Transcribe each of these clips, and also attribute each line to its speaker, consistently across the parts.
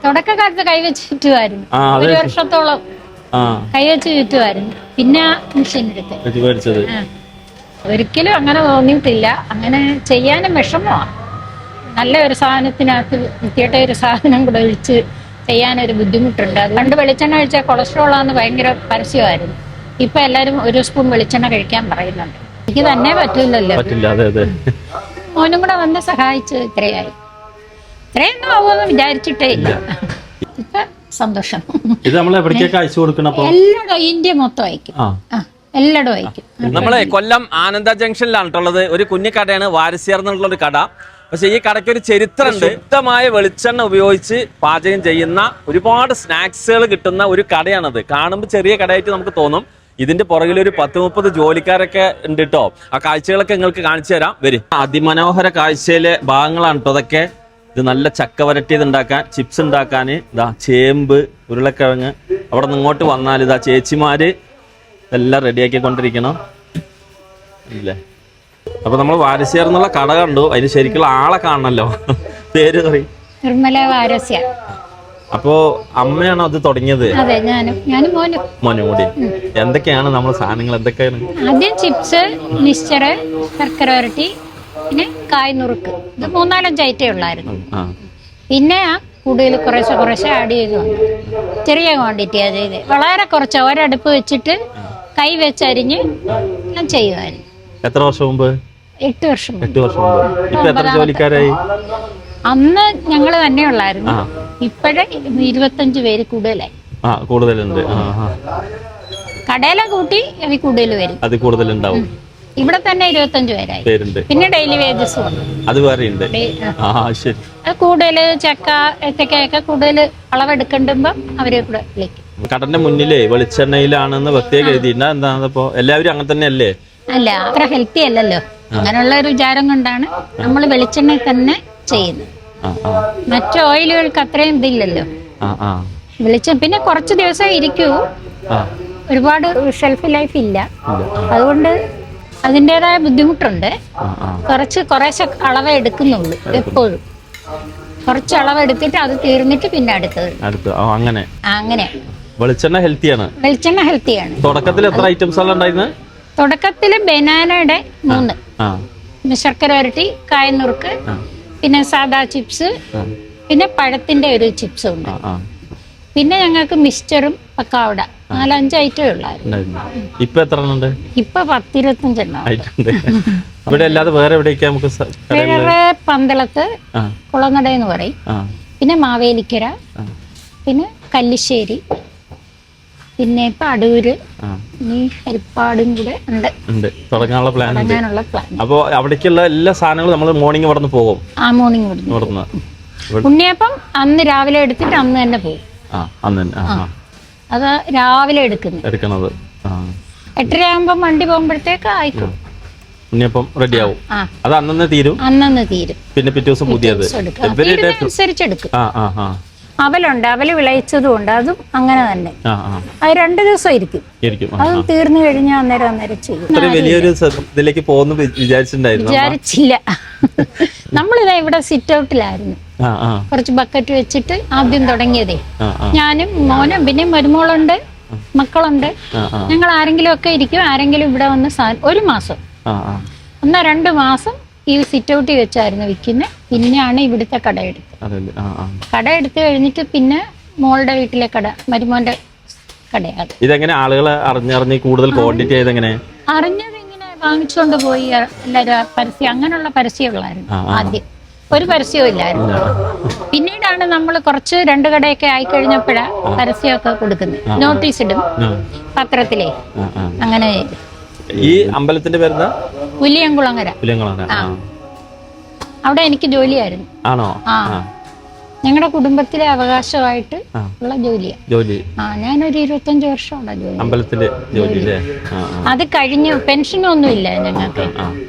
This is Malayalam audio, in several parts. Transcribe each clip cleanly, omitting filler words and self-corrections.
Speaker 1: തുടക്കക്കാലത്ത് കൈവച്ച് ചുറ്റുമായിരുന്നു, ഒരു വർഷത്തോളം കൈവച്ച് ചുറ്റുമായിരുന്നു. പിന്നെ മെഷീൻ എടുത്ത് ഒരിക്കലും അങ്ങനെ തോന്നിയിട്ടില്ല. അങ്ങനെ ചെയ്യാനും വിഷമമാണ്. നല്ല ഒരു സാധനത്തിനകത്ത് വൃത്തിയായിട്ട ഒരു സാധനം കൂടെ ഒഴിച്ച് ചെയ്യാനൊരു ബുദ്ധിമുട്ടുണ്ട്. അത് പണ്ട് വെളിച്ചെണ്ണ കഴിച്ചാൽ കൊളസ്ട്രോളാന്ന് ഭയങ്കര പരസ്യമായിരുന്നു. ഇപ്പൊ എല്ലാരും ഒരു സ്പൂൺ വെളിച്ചെണ്ണ കഴിക്കാൻ പറയുന്നുണ്ട്. എനിക്ക് തന്നെ പറ്റില്ലല്ലോ. മോനും കൂടെ വന്ന് സഹായിച്ച് ഇത്രയായി. ഇത്രയൊന്നും ആവുമെന്ന് വിചാരിച്ചിട്ടേ ഇല്ല. ഇപ്പൊ സന്തോഷം. എല്ലായിടും ഇന്ത്യ മൊത്തം അയക്കും, എല്ലായിടും അയക്കും.
Speaker 2: നമ്മളെ കൊല്ലം ആനന്ദ ജംഗ്ഷനിലാണുള്ളത്. ഒരു കുഞ്ഞു കടയാണ്, വാരസ്യാർ എന്നുള്ള ഒരു കട. പക്ഷെ ഈ കടയ്ക്ക് ഒരു ചരിത്രമുണ്ട്. ശുദ്ധമായ വെളിച്ചെണ്ണ ഉപയോഗിച്ച് പാചകം ചെയ്യുന്ന ഒരുപാട് സ്നാക്സുകൾ കിട്ടുന്ന ഒരു കടയാണത്. കാണുമ്പോൾ ചെറിയ കടയായിട്ട് നമുക്ക് തോന്നും. ഇതിന്റെ പുറകിൽ ഒരു 10-30 ജോലിക്കാരൊക്കെ ഉണ്ട് കേട്ടോ. ആ കാഴ്ചകളൊക്കെ നിങ്ങൾക്ക് കാണിച്ചു തരാം. വരും. അതിമനോഹര കാഴ്ചയിലെ ഭാഗങ്ങളാണ് കേട്ടോ അതൊക്കെ. ഇത് നല്ല ചക്ക വരട്ടിയത് ഉണ്ടാക്കാൻ, ചിപ്സ് ഉണ്ടാക്കാൻ, ഇതാ ചേമ്പ്, ഉരുളക്കിഴങ്ങ്. അവിടെ നിന്ന് ഇങ്ങോട്ട് വന്നാൽ ഇതാ ചേച്ചിമാര് ഇതെല്ലാം റെഡിയാക്കിക്കൊണ്ടിരിക്കണം ഇല്ലേ. അപ്പൊ നമ്മൾ വാരസ്യാർ എന്നുള്ള കട കണ്ടു. അതിന് ശരിക്കുള്ള ആളെ കാണണല്ലോ. പേര് പറയും.
Speaker 1: നിർമ്മല വാരസ്യാർ.
Speaker 2: അപ്പോ അമ്മയാണോ അത് തുടങ്ങിയത്?
Speaker 1: അതെ, ഞാനും
Speaker 2: മോനും കൂടി. എന്തൊക്കെയാണ് നമ്മുടെ സാധനങ്ങൾ? എന്തൊക്കെയാണ്?
Speaker 1: ആദ്യം ചിപ്സ്, മിക്സ്ചർ, ശർക്കര വരട്ടി, പിന്നെ കായ് നുറുക്ക്. ഇത് 3-4 ഐറ്റേ ഉള്ളായിരുന്നു. പിന്നെ കൂടുതൽ കുറേശ്ശെ ആഡ് ചെയ്ത് വന്നു. ചെറിയ ക്വാണ്ടിറ്റിയാ ചെയ്ത്. വളരെ കുറച്ച് ഒരടുപ്പ് വെച്ചിട്ട് കൈ വെച്ചരിഞ്ഞ് ഞാൻ ചെയ്യുമായിരുന്നു.
Speaker 2: എത്ര വർഷം മുമ്പ്?
Speaker 1: 8 വർഷം.
Speaker 2: 8 വർഷം മുമ്പ്. ഇപ്പൊ എത്ര ജോലിക്കാരായി?
Speaker 1: അന്ന് ഞങ്ങള് തന്നെ ഉള്ളായിരുന്നു. ഇപ്പോഴേ 25 പേര് കൂടുതലായി.
Speaker 2: കൂടുതലുണ്ട്.
Speaker 1: കടയിലെ കൂട്ടി അത് കൂടുതൽ വരും.
Speaker 2: അത് കൂടുതലുണ്ടാവും.
Speaker 1: ഇവിടെ തന്നെ 25 പേരായി. പിന്നെ ഡെയിലി വേജസ്
Speaker 2: അത് വേറെ ഉണ്ട്.
Speaker 1: അത് കൂടുതൽ ചക്ക ഏത്തക്കയൊക്കെ കൂടുതൽ അളവെടുക്കണ്ടുമ്പോ അവരെ കൂടെ വിളിക്കും.
Speaker 2: കടന്റെ മുന്നിലേ വെളിച്ചെണ്ണയിലാണെന്ന് പ്രത്യേകം എഴുതിയിട്ടുണ്ട്. എന്താണിപ്പോ എല്ലാവരും അങ്ങനെ തന്നെ അല്ലേ?
Speaker 1: അല്ല, അത്ര ഹെൽത്തി അല്ലല്ലോ. അങ്ങനെയുള്ള ഒരു വിചാരം കൊണ്ടാണ് നമ്മൾ വെളിച്ചെണ്ണ തന്നെ ചെയ്യുന്നത്. മറ്റു ഓയിലുകൾക്ക് അത്രയും ഇതില്ലല്ലോ. പിന്നെ കുറച്ച് ദിവസം ഇരിക്കൂ, ഒരുപാട് ഷെൽഫ് ലൈഫ് ഇല്ല. അതുകൊണ്ട് അതിൻ്റെതായ ബുദ്ധിമുട്ടുണ്ട്. കുറേശ്ശെ അളവ് എടുക്കുന്നുള്ളൂ. എപ്പോഴും കുറച്ച് അളവ് എടുത്തിട്ട് അത് തീർന്നിട്ട് പിന്നെ അടുത്തത്. അങ്ങനെ
Speaker 2: വെളിച്ചെണ്ണ ഹെൽത്തിയാണ്.
Speaker 1: തുടക്കത്തിൽ
Speaker 2: എത്ര ഐറ്റംസ് ഉണ്ടായിരുന്നു?
Speaker 1: തുടക്കത്തില് ബനാനയുടെ 3, ശർക്കര വരട്ടി, കായനുറുക്ക്, പിന്നെ സാദാ ചിപ്സ്, പിന്നെ പഴത്തിന്റെ ഒരു ചിപ്സ് ഉണ്ട്. പിന്നെ ഞങ്ങൾക്ക് മിക്സ്ചറും പക്കാവട 4-5 ഐറ്റമേ ഉള്ളായിരുന്നു.
Speaker 2: ഇപ്പൊ എത്ര ഉണ്ട്?
Speaker 1: ഇപ്പൊ 10-25 എണ്ണം.
Speaker 2: ഇവിടെ അല്ലാതെ വേറെ എവിടെയൊക്കെ നമുക്ക്?
Speaker 1: വേറെ പന്തളത്ത് കുളനട എന്ന് പറയും, പിന്നെ മാവേലിക്കര, പിന്നെ കല്ലിശ്ശേരി, പിന്നെ ഇപ്പൊ അടൂര്, ഇനി ഹരിപ്പാടും കൂടെ ഉണ്ട്
Speaker 2: തുടങ്ങാനുള്ള പ്ലാൻ. അപ്പൊ അവിടേക്കുള്ള എല്ലാ സാധനങ്ങളും നമ്മൾ മോർണിംഗ് ഇവിടെ നിന്ന് പോകും.
Speaker 1: മോർണിംഗ് ഉണ്ണിയപ്പം അന്ന് രാവിലെ എടുത്തിട്ട് അന്ന് തന്നെ പോകും. അത് രാവിലെ എടുക്കുന്നത് 8:30 ആകുമ്പോ വണ്ടി പോകുമ്പോഴത്തേക്ക് ആയിക്കോ.
Speaker 2: ഉണ്ണിയപ്പം റെഡി ആവും. അത് അന്നന്ന് തീരും. പിന്നെ പിറ്റേ ദിവസം പുതിയത്
Speaker 1: അനുസരിച്ചെടുക്കും. അവലുണ്ട്, അവല് വിളയിച്ചതും ഉണ്ട്. അതും അങ്ങനെ തന്നെ. അത് 2 ദിവസം ഇരിക്കും. അതും തീർന്നു കഴിഞ്ഞാൽ അന്നേരം ചെയ്യും.
Speaker 2: വലിയൊരു ഇതിലേക്ക് പോകുന്നു
Speaker 1: വിചാരിച്ചില്ല. നമ്മളിതാ ഇവിടെ സിറ്റ് ഔട്ടിലായിരുന്നു. കുറച്ച് ബക്കറ്റ് വെച്ചിട്ട് ആദ്യം തുടങ്ങിയതേ. ഞാനും മോനും പിന്നെ മരുമോളുണ്ട്, മക്കളുണ്ട്. ഞങ്ങൾ ആരെങ്കിലും ഒക്കെ ഇരിക്കും. ആരെങ്കിലും ഇവിടെ വന്ന് 1 മാസം 1-2 മാസം ഈ സിറ്റ് ഔട്ടിൽ വെച്ചായിരുന്നു വിൽക്കുന്നത്. പിന്നെയാണ് ഇവിടുത്തെ കട എടുത്ത് കഴിഞ്ഞിട്ട് പിന്നെ മോളുടെ വീട്ടിലെ കട, മരുമോന്റെ കടയാണ്.
Speaker 2: ഇതെങ്ങനെ ആളുകളെ അറിഞ്ഞറിഞ്ഞ് കൂടുതൽ ക്വാണ്ടിറ്റി
Speaker 1: അറിഞ്ഞത് ഇങ്ങനെ വാങ്ങിച്ചുകൊണ്ട് പോയി എല്ലാവരും പരസ്യം, അങ്ങനെയുള്ള പരസ്യമുള്ളായിരുന്നു. ആദ്യം ഒരു പരസ്യവും ഇല്ലായിരുന്നു. പിന്നീടാണ് നമ്മൾ കുറച്ച് 2 കടയൊക്കെ ആയിക്കഴിഞ്ഞപ്പോഴാ പരസ്യമൊക്കെ കൊടുക്കുന്നത്. നോട്ടീസ് ഇടും പത്രത്തിലേ. അങ്ങനെ
Speaker 2: ഈ അമ്പലത്തിന്റെ പേരെന്താ?
Speaker 1: പുലിയംകുളങ്ങര. അവിടെ എനിക്ക് ജോലിയായിരുന്നു. ഞങ്ങളുടെ കുടുംബത്തിലെ അവകാശമായിട്ട് ഉള്ള ജോലി. ഞാനൊരു 25 വർഷം
Speaker 2: അമ്പലത്തിലെ ജോലി.
Speaker 1: അത് കഴിഞ്ഞു പെൻഷനൊന്നും ഇല്ല ഞങ്ങൾക്ക്.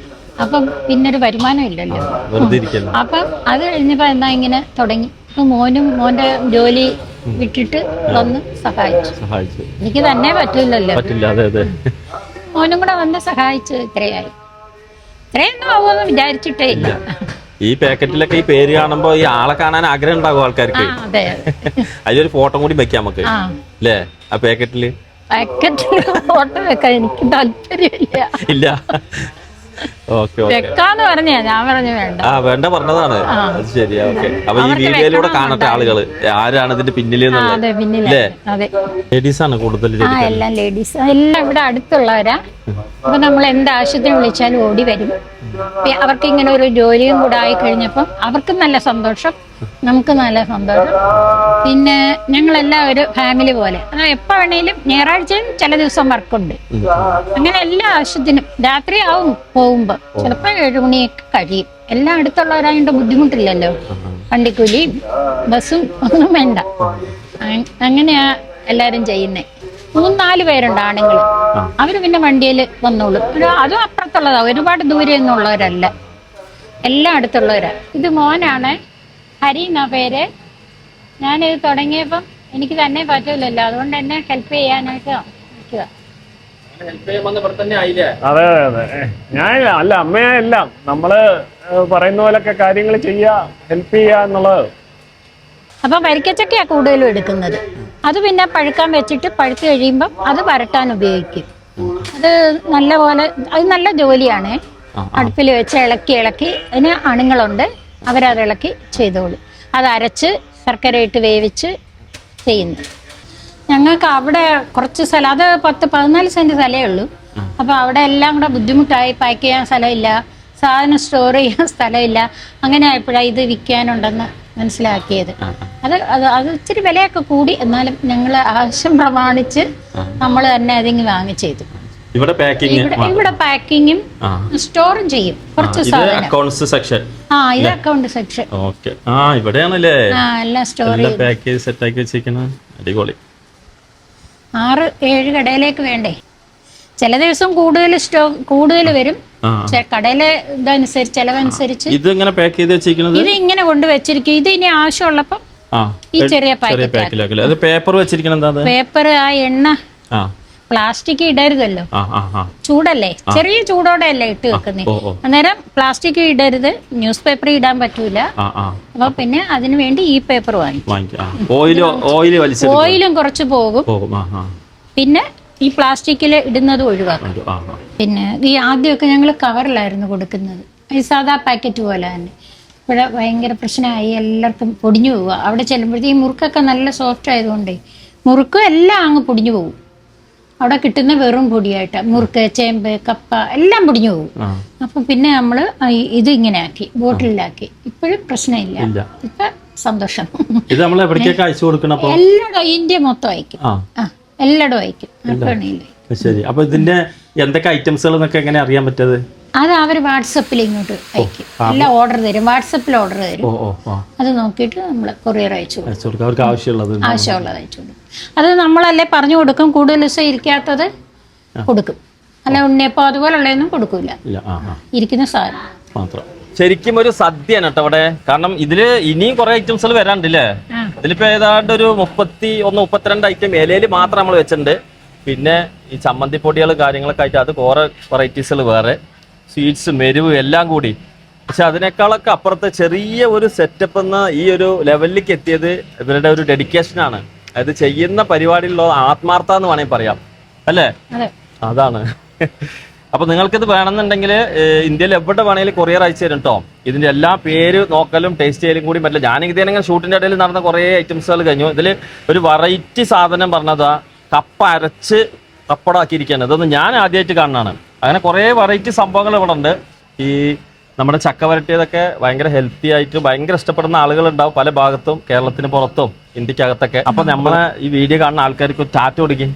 Speaker 1: അപ്പം പിന്നൊരു വരുമാനം ഇല്ലല്ലോ. അപ്പം അത് കഴിഞ്ഞപ്പോ എന്താ ഇങ്ങനെ തുടങ്ങി. മോനും മോന്റെ ജോലി വിട്ടിട്ട് വന്ന് സഹായിച്ചു. എനിക്ക് തന്നെ പറ്റില്ലല്ലോ. മോനും കൂടെ വന്ന് സഹായിച്ച് ഇത്രയായി. ഇത്രയൊന്നും ആവുമെന്ന് വിചാരിച്ചിട്ടേ ഇല്ല.
Speaker 2: ഈ പാക്കറ്റിലൊക്കെ ഈ പേര് കാണുമ്പോ ഈ ആളെ കാണാൻ ആഗ്രഹം ഉണ്ടാകും ആൾക്കാർക്ക്.
Speaker 1: അതെ
Speaker 2: അതിലൊരു ഫോട്ടോ കൂടി വെക്കാം നമുക്ക് അല്ലേ ആ പാക്കറ്റില്.
Speaker 1: പാക്കറ്റിൽ ഫോട്ടോ വെക്കാൻ എനിക്ക് താല്പര്യമില്ല.
Speaker 2: ഇല്ല, ഓക്കെ
Speaker 1: വെക്കാന്ന് പറഞ്ഞാ ഞാൻ പറഞ്ഞു വേണ്ട.
Speaker 2: വേണ്ട പറഞ്ഞതാണ്. അത് ശരിയാ, ഓക്കെ. അപ്പൊ ഈ വീഡിയോയിലൂടെ കാണട്ടെ ആളുകള് ആരാണ് ഇതിന്റെ പിന്നില് ലേഡീസ് ആണ് കൂടുതൽ.
Speaker 1: എല്ലാം ലേഡീസ്, എല്ലാം ഇവിടെ അടുത്തുള്ളവരാ. അപ്പൊ നമ്മൾ എന്ത് ആവശ്യത്തിന് വിളിച്ചാലും ഓടി വരും. അവർക്ക് ഇങ്ങനെ ഒരു ജോലിയും കൂടെ ആയി കഴിഞ്ഞപ്പം അവർക്ക് നല്ല സന്തോഷം, നമുക്ക് നല്ല സന്തോഷം. പിന്നെ ഞങ്ങളെല്ലാം ഒരു ഫാമിലി പോലെ. എപ്പോ വേണേലും ഞായറാഴ്ചയും ചില ദിവസം വർക്കുണ്ട്. അങ്ങനെ എല്ലാ ആവശ്യത്തിനും രാത്രി ആവും പോകുമ്പോ, ചിലപ്പോ 7 മണിയൊക്കെ കഴിയും. എല്ലാം അടുത്തുള്ളവരായതുകൊണ്ട് ബുദ്ധിമുട്ടില്ലല്ലോ. വണ്ടിക്കൂലിയും ബസ്സും ഒന്നും വേണ്ട. അങ്ങനെയാ എല്ലാരും ചെയ്യുന്നേ. 3-4 പേരുണ്ട് ആണുങ്ങൾ. അവര് പിന്നെ വണ്ടിയിൽ വന്നോളും. അതും അപ്പുറത്തുള്ളതാ, ഒരുപാട് ദൂരെ നിന്നുള്ളവരല്ല, എല്ലാം അടുത്തുള്ളവരാ. ഇത് മോനാണ്, ഹരി എന്നാ പേര്. ഞാനിത് തുടങ്ങിയപ്പം എനിക്ക് തന്നെ പറ്റൂലല്ലോ, അതുകൊണ്ട് എന്നെ ഹെൽപ്പ് ചെയ്യാനായിട്ട് നിൽക്കുക.
Speaker 3: അതെ അതെ, ഞാൻ അല്ല അമ്മയെല്ലാം നമ്മള് പറയുന്ന പോലൊക്കെ കാര്യങ്ങൾ ചെയ്യാ, ഹെൽപ്പ് ചെയ്യാ എന്നുള്ളത്.
Speaker 1: അപ്പൊ വരിക്കച്ചക്കയാ കൂടുതലും എടുക്കുന്നത്. അത് പിന്നെ പഴുക്കാൻ വെച്ചിട്ട് പഴുത്ത് കഴിയുമ്പം അത് വരട്ടാൻ ഉപയോഗിക്കും. അത് നല്ല പോലെ, അത് നല്ല ജോലിയാണ്. അടുപ്പിൽ വെച്ച് ഇളക്കി അതിന് ആണുങ്ങളുണ്ട്, അവരത് ഇളക്കി ചെയ്തോളും. അത് അരച്ച് ശർക്കര ഇട്ട് വേവിച്ച് ചെയ്യുന്നു. ഞങ്ങൾക്ക് അവിടെ കുറച്ച് സ്ഥലം, അത് 10-14 സെന്റ് സ്ഥലമേ ഉള്ളൂ. അപ്പൊ അവിടെ എല്ലാം കൂടെ ബുദ്ധിമുട്ടായി, പാക്ക് ചെയ്യാൻ സ്ഥലമില്ല, സാധനം സ്റ്റോർ ചെയ്യാൻ സ്ഥലമില്ല. അങ്ങനെ ആയപ്പോഴാണ് ഇത് വിൽക്കാനുണ്ടെന്ന് മനസ്സിലാക്കിയത്. അത് ഇച്ചിരി വിലയൊക്കെ കൂടി, എന്നാലും ഞങ്ങൾ ആവശ്യം പ്രമാണിച്ച് നമ്മൾ തന്നെ അതിങ്ങ് വാങ്ങി ചെയ്തു.
Speaker 2: ഇവിടെ
Speaker 1: പാക്കിങ്ങും സ്റ്റോറും ചെയ്യും കുറച്ച് സാധനം. ഇത് അക്കൗണ്ട് സെക്ഷൻ. എല്ലാം സ്റ്റോർ ചെയ്യും.
Speaker 2: അടിപൊളി.
Speaker 1: 6-7 കടയിലേക്ക് വേണ്ടേ. ചില ദിവസം കൂടുതൽ വരും, കടയിലെ ഇതനുസരിച്ച് ചെലവനുസരിച്ച്.
Speaker 2: ഇത്
Speaker 1: ഇങ്ങനെ കൊണ്ടുവച്ചിരിക്കും. ഇത് ഇനി ആവശ്യമുള്ളപ്പോ ഈ ചെറിയ പേപ്പർ, ആ എണ്ണ പ്ലാസ്റ്റിക് ഇടരുതല്ലോ, ചൂടല്ലേ, ചെറിയ ചൂടോടെ അല്ലേ ഇട്ട് വെക്കുന്നേ. അന്നേരം പ്ലാസ്റ്റിക് ഇടരുത്, ന്യൂസ് പേപ്പർ ഇടാൻ പറ്റൂല. അപ്പൊ പിന്നെ അതിനു വേണ്ടി ഈ പേപ്പർ വാങ്ങിക്കും. ഓയിലും കുറച്ച് പോകും. പിന്നെ ഈ പ്ലാസ്റ്റിക്കിൽ ഇടുന്നത് ഒഴിവാക്കും. പിന്നെ ഈ ആദ്യമൊക്കെ ഞങ്ങൾ കവറിലായിരുന്നു കൊടുക്കുന്നത്, ഈ സാധാ പാക്കറ്റ് പോലെ തന്നെ. ഇവിടെ ഭയങ്കര പ്രശ്നമായി, എല്ലാവർക്കും പൊടിഞ്ഞു പോവുക. അവിടെ ചെല്ലുമ്പോഴത്തേക്ക് മുറുക്കൊക്കെ നല്ല സോഫ്റ്റ് ആയതുകൊണ്ടേ മുറുക്കും എല്ലാം അങ്ങ് പൊടിഞ്ഞു പോകും. അവിടെ കിട്ടുന്ന വെറും പൊടിയായിട്ട് മുറുക്ക്, ചേമ്പ്, കപ്പ എല്ലാം പൊടിഞ്ഞു പോകും. അപ്പൊ പിന്നെ നമ്മള് ഇത് ഇങ്ങനെ ആക്കി, ബോട്ടിലാക്കി. ഇപ്പോഴും പ്രശ്നമില്ല, ഇപ്പൊ സന്തോഷം. എല്ലായിടും ഇന്ത്യ മൊത്തം അയക്കും, എല്ലായിടും അയക്കും.
Speaker 2: ശരി. അപ്പൊ ഇതിന്റെ എന്തൊക്കെ ഐറ്റംസുകൾ എങ്ങനെ അറിയാൻ പറ്റത്?
Speaker 1: അത് അവർ വാട്സപ്പിൽ ഇങ്ങോട്ട് അയക്കും, എല്ലാം ഓർഡർ തരും, വാട്സപ്പിൽ ഓർഡർ തരും. അത് നോക്കിയിട്ട് നമ്മൾ കൊറിയർ അയച്ചു കൊടുക്കും, അവർക്ക് ആവശ്യമുള്ളത് അയച്ചു കൊടുക്കും. അത് നമ്മളല്ലേ പറഞ്ഞു കൊടുക്കും, കൂടുതൽ ദിവസം ഇരിക്കാത്തത് കൊടുക്കും. അല്ല ഉണ്ണിയപ്പോ അതുപോലുള്ളതൊന്നും കൊടുക്കൂല, ഇരിക്കുന്ന സാധനം
Speaker 2: മാത്രം. ശരിക്കും ഒരു സദ്യയാണ് കേട്ടോ അവിടെ. കാരണം ഇതില് ഇനിയും കുറെ ഐറ്റംസുകൾ വരാണ്ടില്ലേ. ഇതിലിപ്പോ ഏതാണ്ട് ഒരു 31-32 ഐറ്റം ഇലയിൽ മാത്രം നമ്മൾ വെച്ചിട്ടുണ്ട്. പിന്നെ ഈ ചമ്മന്തി പൊടികൾ കാര്യങ്ങളൊക്കെ ആയിട്ട് അത് കുറെ വെറൈറ്റീസുകൾ വേറെ, സ്വീറ്റ്സ്, മെരുവ് എല്ലാം കൂടി. പക്ഷെ അതിനേക്കാളൊക്കെ അപ്പുറത്ത് ചെറിയ ഒരു സെറ്റപ്പ് എന്ന ഈ ഒരു ലെവലിലേക്ക് എത്തിയത് ഇവരുടെ ഒരു ഡെഡിക്കേഷനാണ്. അത് ചെയ്യുന്ന പരിപാടിയിലുള്ള ആത്മാർത്ഥ എന്ന് വേണമെങ്കിൽ പറയാം, അല്ലേ? അതാണ്. അപ്പൊ നിങ്ങൾക്കിത് വേണമെന്നുണ്ടെങ്കിൽ ഇന്ത്യയിൽ എവിടെ വേണമെങ്കിലും കൊറിയർ അയച്ചു തരും കേട്ടോ. ഇതിന്റെ എല്ലാ പേര് നോക്കലും ടേസ്റ്റ് ചെയ്യലും കൂടി പറ്റില്ല. ഞാനിങ്ങനെ ഷൂട്ടിന്റെ ഇടയിൽ നടന്ന കുറേ ഐറ്റംസുകൾ കഴിഞ്ഞു. ഇതിൽ ഒരു വെറൈറ്റി സാധനം പറഞ്ഞതാ കപ്പ അരച്ച് പപ്പടാക്കിയിരിക്കുകയാണ്. ഇതൊന്നും ഞാൻ ആദ്യമായിട്ട് കാണുന്നതാണ്. അങ്ങനെ കുറേ വെറൈറ്റി സംഭവങ്ങൾ ഇവിടെ ഉണ്ട്. ഈ നമ്മുടെ ചക്ക വരട്ടിയതൊക്കെ ഭയങ്കര ഹെൽത്തി ആയിട്ട് ഭയങ്കര ഇഷ്ടപ്പെടുന്ന ആളുകളുണ്ടാവും പല ഭാഗത്തും, കേരളത്തിന് പുറത്തും ഇന്ത്യക്കകത്തൊക്കെ. അപ്പൊ നമ്മളെ ഈ വീഡിയോ കാണുന്ന ആൾക്കാർക്ക് ടാറ്റ കൊടുക്കും.